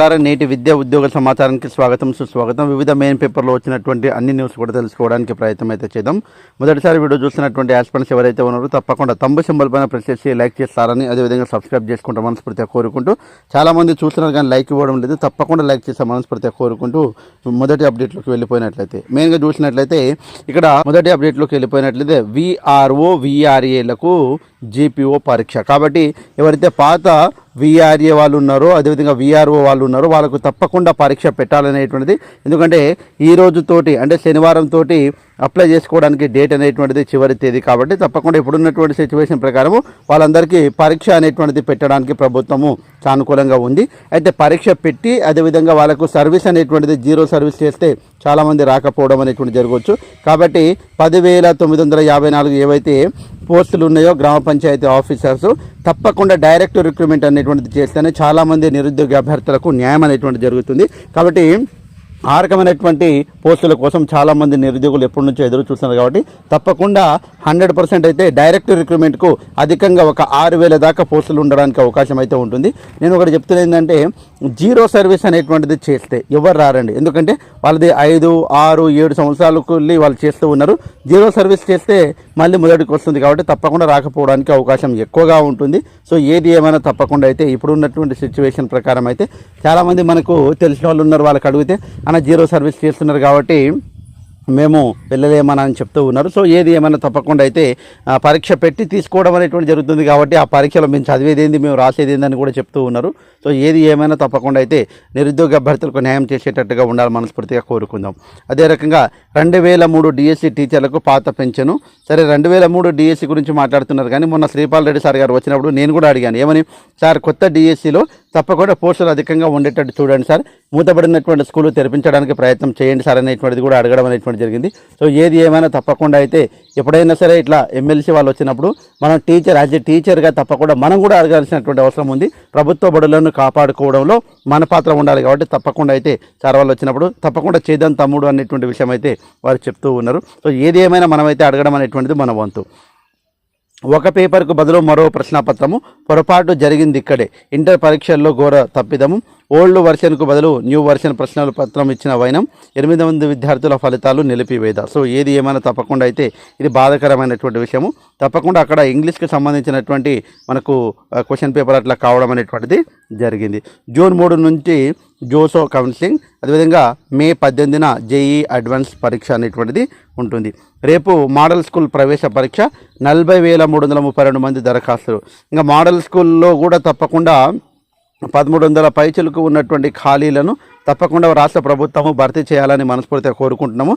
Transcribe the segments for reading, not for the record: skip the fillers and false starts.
నమస్కారం. నేటి విద్యా ఉద్యోగ సమాచారానికి స్వాగతం, సుస్వాగతం. వివిధ మెయిన్ పేపర్లో వచ్చినటువంటి అన్ని న్యూస్ కూడా తెలుసుకోవడానికి ప్రయత్నం అయితే చేద్దాం. మొదటిసారి వీడియో చూస్తున్నటువంటి ఆస్పిరెంట్స్ ఎవరైతే ఉన్నారో తప్పకుండా తంబు సింబల్ పైన ప్రెస్ చేసి లైక్ చేస్తారని, అదేవిధంగా సబ్స్క్రైబ్ చేసుకుంటా మనస్ఫూర్తిగా కోరుకుంటూ, చాలామంది చూస్తున్నారు కానీ లైక్ ఇవ్వడం లేదు. తప్పకుండా లైక్ చేస్తే మనస్ఫూర్తిగా కోరుకుంటూ మొదటి అప్డేట్లోకి వెళ్ళిపోయినట్లయితే, మెయిన్గా చూసినట్లయితే ఇక్కడ మొదటి అప్డేట్లోకి వెళ్ళిపోయినట్లయితే విఆర్ఓ విఆర్ఏలకు జీపీఓ పరీక్ష. కాబట్టి ఎవరైతే పాత విఆర్ఏ వాళ్ళు ఉన్నారో, అదేవిధంగా విఆర్ఓ వాళ్ళు ఉన్నారో వాళ్ళకు తప్పకుండా పరీక్ష పెట్టాలనేటువంటిది. ఎందుకంటే ఈ రోజుతోటి అంటే శనివారం తోటి అప్లై చేసుకోవడానికి డేట్ అనేటువంటిది చివరి తేదీ. కాబట్టి తప్పకుండా ఇప్పుడున్నటువంటి సిచ్యువేషన్ ప్రకారము వాళ్ళందరికీ పరీక్ష అనేటువంటిది పెట్టడానికి ప్రభుత్వము సానుకూలంగా ఉంది. అయితే పరీక్ష పెట్టి అదేవిధంగా వాళ్ళకు సర్వీస్ అనేటువంటిది జీరో సర్వీస్ చేస్తే చాలామంది రాకపోవడం అనేటువంటి జరగవచ్చు. కాబట్టి 10,954 ఏవైతే పోస్టులు ఉన్నాయో గ్రామ పంచాయతీ ఆఫీసర్స్ తప్పకుండా డైరెక్ట్ రిక్రూట్మెంట్ అనేటువంటిది చేస్తేనే చాలామంది నిరుద్యోగ అభ్యర్థులకు న్యాయం అనేటువంటి జరుగుతుంది. కాబట్టి ఆ రకమైనటువంటి పోస్టుల కోసం చాలామంది నిరుద్యోగులు ఎప్పటి నుంచో ఎదురు చూస్తున్నారు. కాబట్టి తప్పకుండా 100% అయితే డైరెక్ట్ రిక్రూట్మెంట్కు అధికంగా ఒక 6,000 దాకా పోస్టులు ఉండడానికి అవకాశం అయితే ఉంటుంది. నేను ఒకటి చెప్తున్నది ఏంటంటే, జీరో సర్వీస్ అనేటువంటిది చేస్తే ఎవరు రారండి. ఎందుకంటే వాళ్ళది 5, 6, 7 సంవత్సరాలకు వెళ్ళి వాళ్ళు చేస్తూ ఉన్నారు. జీరో సర్వీస్ చేస్తే మళ్ళీ మొదటికి వస్తుంది. కాబట్టి తప్పకుండా రాకపోవడానికి అవకాశం ఎక్కువగా ఉంటుంది. సో ఏది ఏమైనా తప్పకుండా అయితే ఇప్పుడున్నటువంటి సిచ్యువేషన్ ప్రకారం అయితే చాలామంది మనకు తెలిసిన వాళ్ళు ఉన్నారు, వాళ్ళకి అడిగితే అన్న జీరో సర్వీస్ చేస్తున్నారు కాబట్టి మేము వెళ్ళలేమని అని చెప్తూ ఉన్నారు. సో ఏది ఏమైనా తప్పకుండా అయితే పరీక్ష పెట్టి తీసుకోవడం అనేటువంటి జరుగుతుంది. కాబట్టి ఆ పరీక్షలో మేము చదివేది ఏంది, మేము రాసేది ఏందని కూడా చెప్తూ ఉన్నారు. సో ఏది ఏమైనా తప్పకుండా అయితే నిరుద్యోగ అభ్యర్థులకు న్యాయం చేసేటట్టుగా ఉండాలి మనస్ఫూర్తిగా కోరుకుందాం. అదే రకంగా 2003 డిఎస్సి టీచర్లకు పాత పెన్షను. సరే 2003 డిఎస్సి గురించి మాట్లాడుతున్నారు కానీ మొన్న శ్రీపాల్ రెడ్డి సార్ గారు వచ్చినప్పుడు నేను కూడా అడిగాను, ఏమని సార్ కొత్త డిఎస్సిలో తప్పకుండా పోస్టులు అధికంగా ఉండేటట్టు చూడండి సార్, మూతబడినటువంటి స్కూలు తెరిపించడానికి ప్రయత్నం చేయండి సార్ అనేటువంటిది కూడా అడగడం అనేటువంటి జరిగింది. సో ఏది ఏమైనా తప్పకుండా అయితే ఎప్పుడైనా సరే ఇట్లా ఎమ్మెల్సీ వాళ్ళు వచ్చినప్పుడు మనం టీచర్ యాజ్ ఏ టీచర్గా తప్పకుండా మనం కూడా అడగాల్సినటువంటి అవసరం ఉంది. ప్రభుత్వ బడులను కాపాడుకోవడంలో మన పాత్ర ఉండాలి. కాబట్టి తప్పకుండా అయితే సార్ వాళ్ళు వచ్చినప్పుడు తప్పకుండా చేద్దాం తమ్ముడు అనేటువంటి విషయం అయితే వారు చెప్తూ ఉన్నారు. సో ఏది ఏమైనా మనమైతే అడగడం అనేటువంటిది మన వంతు. ఒక పేపర్కు బదులు మరో ప్రశ్నాపత్రము, పొరపాటు జరిగింది ఇక్కడే, ఇంటర్ పరీక్షల్లో ఘోర తప్పిదము, ఓల్డ్ వర్షన్కు బదులు న్యూ వర్షన్ ప్రశ్నల పత్రం ఇచ్చిన వైనం, 800 విద్యార్థుల ఫలితాలు నిలిపివేత. సో ఏది ఏమైనా తప్పకుండా అయితే ఇది బాధాకరమైనటువంటి విషయము. తప్పకుండా అక్కడ ఇంగ్లీష్కి సంబంధించినటువంటి మనకు క్వశ్చన్ పేపర్ అట్లా కావడం అనేటువంటిది జరిగింది. జూన్ 3 నుంచి జోసో కౌన్సిలింగ్, అదేవిధంగా మే 18న జేఈ అడ్వాన్స్ పరీక్ష అనేటువంటిది ఉంటుంది. రేపు మోడల్ స్కూల్ ప్రవేశ పరీక్ష, 40,332 మంది దరఖాస్తులు. ఇంకా మోడల్ స్కూల్లో కూడా తప్పకుండా 1,300 పైచలకు ఉన్నటువంటి ఖాళీలను తప్పకుండా రాష్ట్ర ప్రభుత్వము భర్తీ చేయాలని మనస్ఫూర్తిగా కోరుకుంటున్నాము.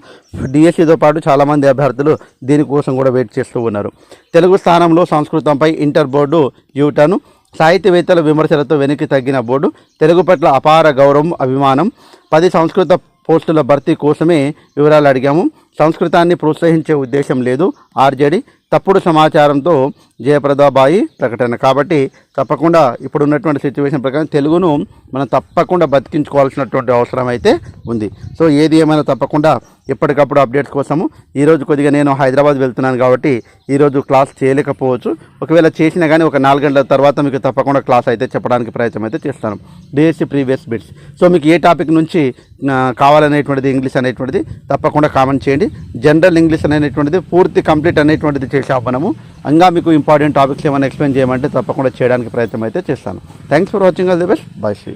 డిఎస్సితో పాటు చాలామంది అభ్యర్థులు దీనికోసం కూడా వెయిట్ చేస్తూ ఉన్నారు. తెలుగు స్థానంలో సంస్కృతంపై ఇంటర్ బోర్డు యూటర్ను, సాహిత్యవేత్తల విమర్శలతో వెనక్కి తగ్గిన బోర్డు, తెలుగు పట్ల అపార గౌరవం అభిమానం, 10 సంస్కృత పోస్టుల భర్తీ కోసమే వివరాలు అడిగాము, సంస్కృతాన్ని ప్రోత్సహించే ఉద్దేశం లేదు, ఆర్జేడీ, తప్పుడు సమాచారంతో జయప్రదాబాయి ప్రకటన. కాబట్టి తప్పకుండా ఇప్పుడున్నటువంటి సిచ్యువేషన్ ప్రకారం తెలుగును మనం తప్పకుండా బతికించుకోవాల్సినటువంటి అవసరం అయితే ఉంది. సో ఏది ఏమైనా తప్పకుండా ఎప్పటికప్పుడు అప్డేట్స్ కోసము ఈరోజు కొద్దిగా నేను హైదరాబాద్ వెళ్తున్నాను కాబట్టి ఈరోజు క్లాస్ చేయలేకపోవచ్చు. ఒకవేళ చేసినా కానీ ఒక 4 గంటల తర్వాత మీకు తప్పకుండా క్లాస్ అయితే చెప్పడానికి ప్రయత్నం అయితే చేస్తాను. DSC previous bits. సో మీకు ఏ టాపిక్ నుంచి కావాలనేటువంటిది ఇంగ్లీష్ అనేటువంటిది తప్పకుండా కామెంట్ చేయండి. జనరల్ ఇంగ్లీష్ అనేటువంటిది పూర్తి కంప్లీట్ అనేటువంటిది చేసాం మనము. ఇంకా మీకు ఇంపార్టెంట్ టాపిక్స్ ఏమైనా ఎక్స్ప్లెయిన్ చేయమంటే తప్పకుండా చేయడానికి ప్రయత్నం అయితే చేస్తాను. Thanks for watching. All the best. Bye. Shri.